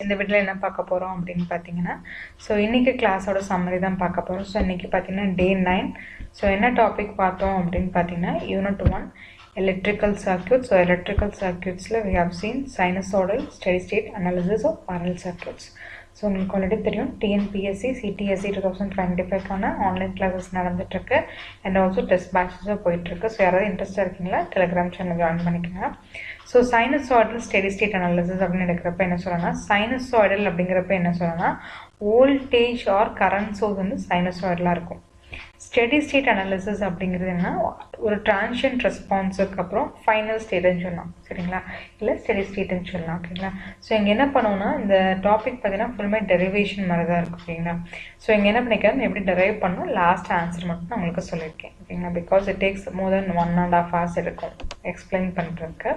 இந்த வீடியோவில் என்ன பார்க்க போகிறோம் அப்படின்னு பார்த்தீங்கன்னா, ஸோ இன்றைக்கி கிளாஸோட சம்மரி தான் பார்க்க போகிறோம். ஸோ இன்றைக்கி பார்த்தீங்கன்னா டே 9. ஸோ என்ன டாபிக் பார்த்தோம் அப்படின்னு பார்த்தீங்கன்னா unit 1 electrical circuits. So electrical circuits we have seen sinusoidal steady state analysis of parallel circuits. So உங்களுக்கு ஆல்ரெடி தெரியும் டிஎன்பிஎஸ்சி சிடிஎஸ்சி 2025க்கான ஆன்லைன் கிளாஸஸ் நடந்துட்டுருக்கு அண்ட் ஆல்சோ டெஸ்ட் பேட்சஸும் போயிட்டுருக்கு. ஸோ யாராவது இன்ட்ரெஸ்ட்டாக இருக்கீங்களா டெலிகிராம் சேனல் ஜாயின் பண்ணிக்கோங்க. So sinusoidal steady state analysis அப்படின்னு எடுக்கிறப்ப என்ன சொல்லணும்னா, சைனசாய்டல் அப்படிங்கிறப்ப என்ன சொல்லணும்னா வோல்டேஜ் ஆர் கரண்ட் சோர்ஸ் வந்து சைனசாய்டலாக இருக்கும். ஸ்டெடி ஸ்டேட் அனாலிசிஸ் அப்படிங்கிறது என்ன, ஒரு டிரான்சியன்ட் ரெஸ்பான்ஸுக்கு அப்புறம் ஃபைனல் ஸ்டேட்னு சொல்லலாம், சரிங்களா, இல்லை ஸ்டெடி ஸ்டேட்னு சொல்லலாம், ஓகேங்களா. ஸோ இங்கே என்ன பண்ணுவோம்னா இந்த டாபிக் பார்த்தீங்கன்னா ஃபுல்லுமே டெரிவேஷன் மாதிரி தான் இருக்கும், ஓகேங்களா. ஸோ இங்கே என்ன பண்ணிக்கிறேன், எப்படி டெரைவ் பண்ணணும் லாஸ்ட் ஆன்சர் மட்டும் நான் உங்களுக்கு சொல்லியிருக்கேன், ஓகேங்களா. Because it takes more than 1.5 hours எடுக்கும் எக்ஸ்பிளைன் பண்ணுறதுக்கு.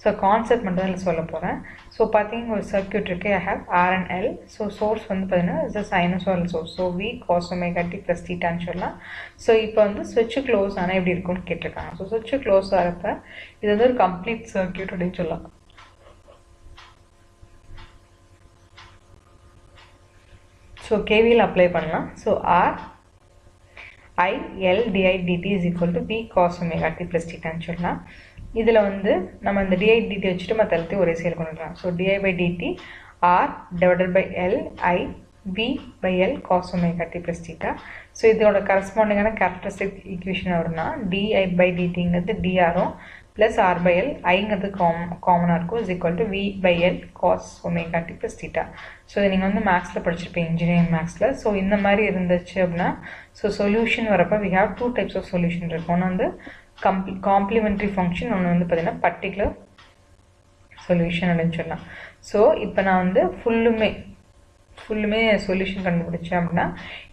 ஸோ கான்செப்ட் மட்டும் தான் சொல்ல போகிறேன். ஸோ பார்த்தீங்கன்னா ஒரு சர்க்யூட் இருக்குது, I have R and L. So source வந்து பார்த்தீங்கன்னா is a sinusoidal source. So V cos omega t plus தீட்டான்னு சொல்லலாம். ஸோ இப்போ வந்து சுவிட்சு க்ளோஸ் ஆனால் எப்படி இருக்கும்னு கேட்டிருக்காங்க. ஸோ சுவிட்சு க்ளோஸ் ஆகிறப்ப இது வந்து ஒரு கம்ப்ளீட் சர்க்யூட் அப்படின்னு சொல்லலாம். ஸோ கேவிஎல் அப்ளை பண்ணலாம். So R I L di dt is equal to V cos omega t plus theta ன்னு சொல்லலாம். இதில் வந்து நம்ம இந்த di dt வச்சுட்டு மற்ற எல்லாத்தையும் ஒரே செயல் கொண்டு வரலாம். So di by dt R divided by L I V by L cos omega t plus theta. So இதோட கரஸ்பாண்டிங்கான கேரக்டரிஸ்டிக் ஈக்குவேஷன் வரும்னா di by dtங்கிறது dRம் ப்ளஸ் R by L ஐங்கிறது காமனாக இருக்கும் is equal to V by L cos omega t plus theta. ஸோ இதை நீங்கள் வந்து மேக்ஸில் படிச்சிருப்பீங்க, இன்ஜினியரிங் மேக்ஸில். ஸோ இந்த மாதிரி இருந்துச்சு அப்படின்னா ஸோ சொல்யூஷன் வரப்போ we have 2 types of solution இருக்கும். ஒன்று வந்து காம்ப்ளிமெண்ட்ரி ஃபங்க்ஷன், ஒன்று வந்து பார்த்தீங்கன்னா பர்டிகுலர் சொல்யூஷன் அப்படின்னு சொல்லலாம். ஸோ இப்போ நான் வந்து ஃபுல்லுமே சொல்யூஷன் கண்டுபிடிச்சேன் அப்படின்னா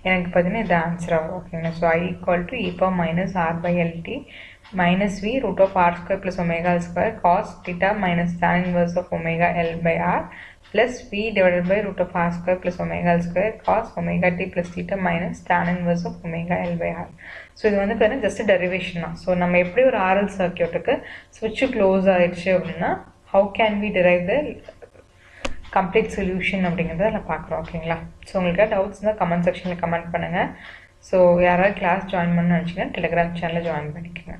எனக்கு பார்த்தீங்கன்னா இது ஆன்சர் ஆகும், ஓகேங்களா. So I equal to e power minus R by LT minus V root of R square plus omega L square cos theta minus tan inverse of omega L by R plus V divided by root of R square plus omega L square cos omega t plus theta minus tan inverse of omega L by R. So இது வந்து பார்த்தீங்கன்னா just derivation தான். So நம்ம எப்படி ஒரு RL சர்க்யூட்டுக்கு ஸ்விட்சு close ஆகிடுச்சு அப்படின்னா how can we drive the complete solution அப்படிங்கிறத அதில் பார்க்குறோம், ஓகேங்களா. ஸோ உங்களுக்கு டவுட்ஸ் இருந்தால் கமெண்ட் செக்ஷனில் கமெண்ட் பண்ணுங்கள். ஸோ யாராவது கிளாஸ் ஜாயின் பண்ணணும்னு நினச்சிங்கன்னா டெலிகிராம் சேனலில் ஜாயின் பண்ணிக்கோங்க.